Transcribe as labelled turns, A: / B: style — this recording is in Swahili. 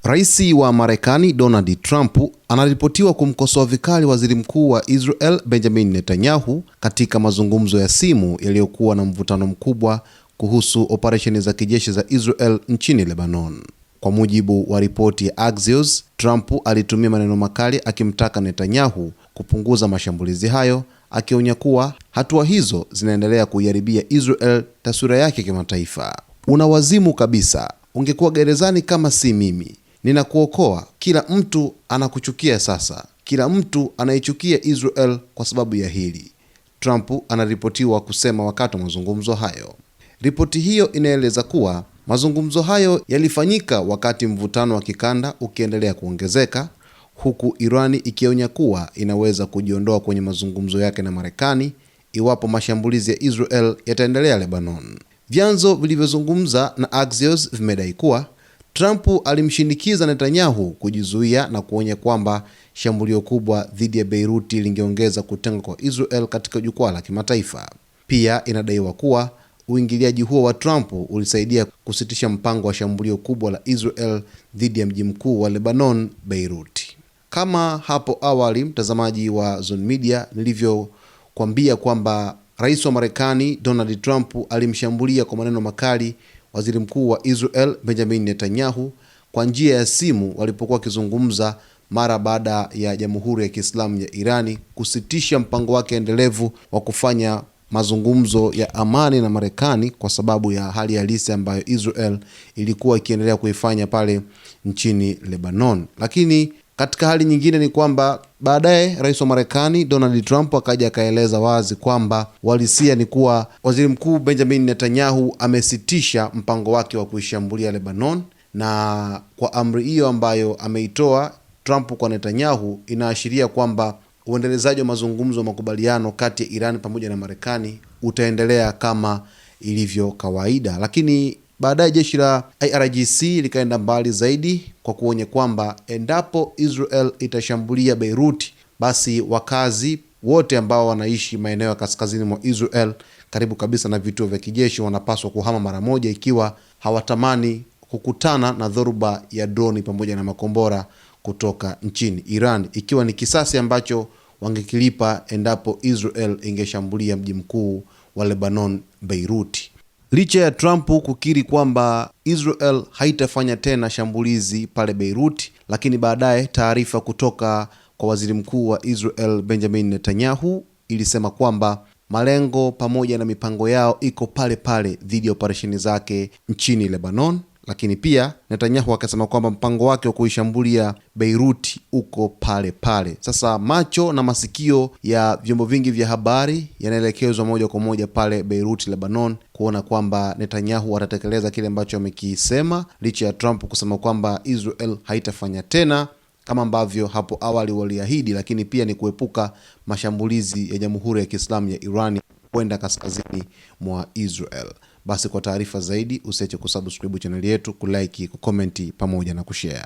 A: Rais wa Marekani Donald Trump anaripotiwa kumkosoa vikali Waziri Mkuu wa Israel Benjamin Netanyahu katika mazungumzo ya simu yaliyokuwa na mvutano mkubwa kuhusu operesheni za kijeshi za Israel nchini Lebanon. Kwa mujibu wa ripoti ya Axios, Trump alitumia maneno makali akimtaka Netanyahu kupunguza mashambulizi hayo, akionya kuwa hatua hizo zinaendelea kuiharibia Israel taswira yake kimataifa. Unawazimu kabisa, ungekuwa gerezani kama si mimi. Ninakuokoa. Kila mtu anakuchukia sasa. Kila mtu anaichukia Israel kwa sababu ya hili, Trump anaripotiwa kusema wakati wa mazungumzo hayo. Ripoti hiyo inaeleza kuwa mazungumzo hayo yalifanyika wakati mvutano wa kikanda ukiendelea kuongezeka, huku Irani ikionya kuwa inaweza kujiondoa kwenye mazungumzo yake na Marekani iwapo mashambulizi ya Israel yataendelea Lebanon. Vyanzo vilivyozungumza na Axios vimedai kuwa Trump alimshinikiza Netanyahu kujizuia na kuonya kwamba shambulio kubwa dhidi ya Beirut lingeongeza kutengwa kwa Israel katika jukwaa la kimataifa. Pia inadaiwa kuwa uingiliaji huo wa Trump ulisaidia kusitisha mpango wa shambulio kubwa la Israel dhidi ya mji mkuu wa Lebanon, Beirut. Kama hapo awali, mtazamaji wa Zone Media, nilivyokuambia kwamba Rais wa Marekani Donald Trump alimshambulia kwa maneno makali Waziri Mkuu wa Israel Benjamin Netanyahu kwa njia ya simu walipokuwa wakizungumza mara baada ya Jamhuri ya Kiislamu ya Irani kusitisha mpango wake endelevu wa kufanya mazungumzo ya amani na Marekani kwa sababu ya hali halisi ambayo Israel ilikuwa ikiendelea kuifanya pale nchini Lebanon. Lakini katika hali nyingine ni kwamba baadaye Rais wa Marekani Donald Trump akaja akaeleza wazi kwamba walisia ni kuwa Waziri Mkuu Benjamin Netanyahu amesitisha mpango wake wa kuishambulia Lebanon, na kwa amri hiyo ambayo ameitoa Trump kwa Netanyahu inaashiria kwamba uendelezaji wa mazungumzo wa makubaliano kati ya Iran pamoja na Marekani utaendelea kama ilivyo kawaida. Lakini baadaye jeshi la IRGC likaenda mbali zaidi kwa kuonya kwamba endapo Israel itashambulia Beirut, basi wakazi wote ambao wanaishi maeneo ya kaskazini mwa Israel karibu kabisa na vituo vya kijeshi wanapaswa kuhama mara moja ikiwa hawatamani kukutana na dhoruba ya droni pamoja na makombora kutoka nchini Iran, ikiwa ni kisasi ambacho wangekilipa endapo Israel ingeshambulia mji mkuu wa Lebanon, Beirut. Licha ya Trump kukiri kwamba Israel haitafanya tena shambulizi pale Beirut, lakini baadaye taarifa kutoka kwa Waziri Mkuu wa Israel Benjamin Netanyahu ilisema kwamba malengo pamoja na mipango yao iko pale pale dhidi ya operesheni zake nchini Lebanon. Lakini pia Netanyahu akasema kwamba mpango wake wa kuishambulia Beirut uko pale pale. Sasa macho na masikio ya vyombo vingi vya habari yanaelekezwa moja kwa moja pale Beirut, Lebanon, kuona kwamba Netanyahu atatekeleza kile ambacho amekisema, licha ya Trump kusema kwamba Israel haitafanya tena kama ambavyo hapo awali waliahidi, lakini pia ni kuepuka mashambulizi ya Jamhuri ya Kiislamu ya Iran kwenda kaskazini mwa Israel. Basi kwa taarifa zaidi usiache kusubscribe channel yetu, kulike, kucomment pamoja na kushare.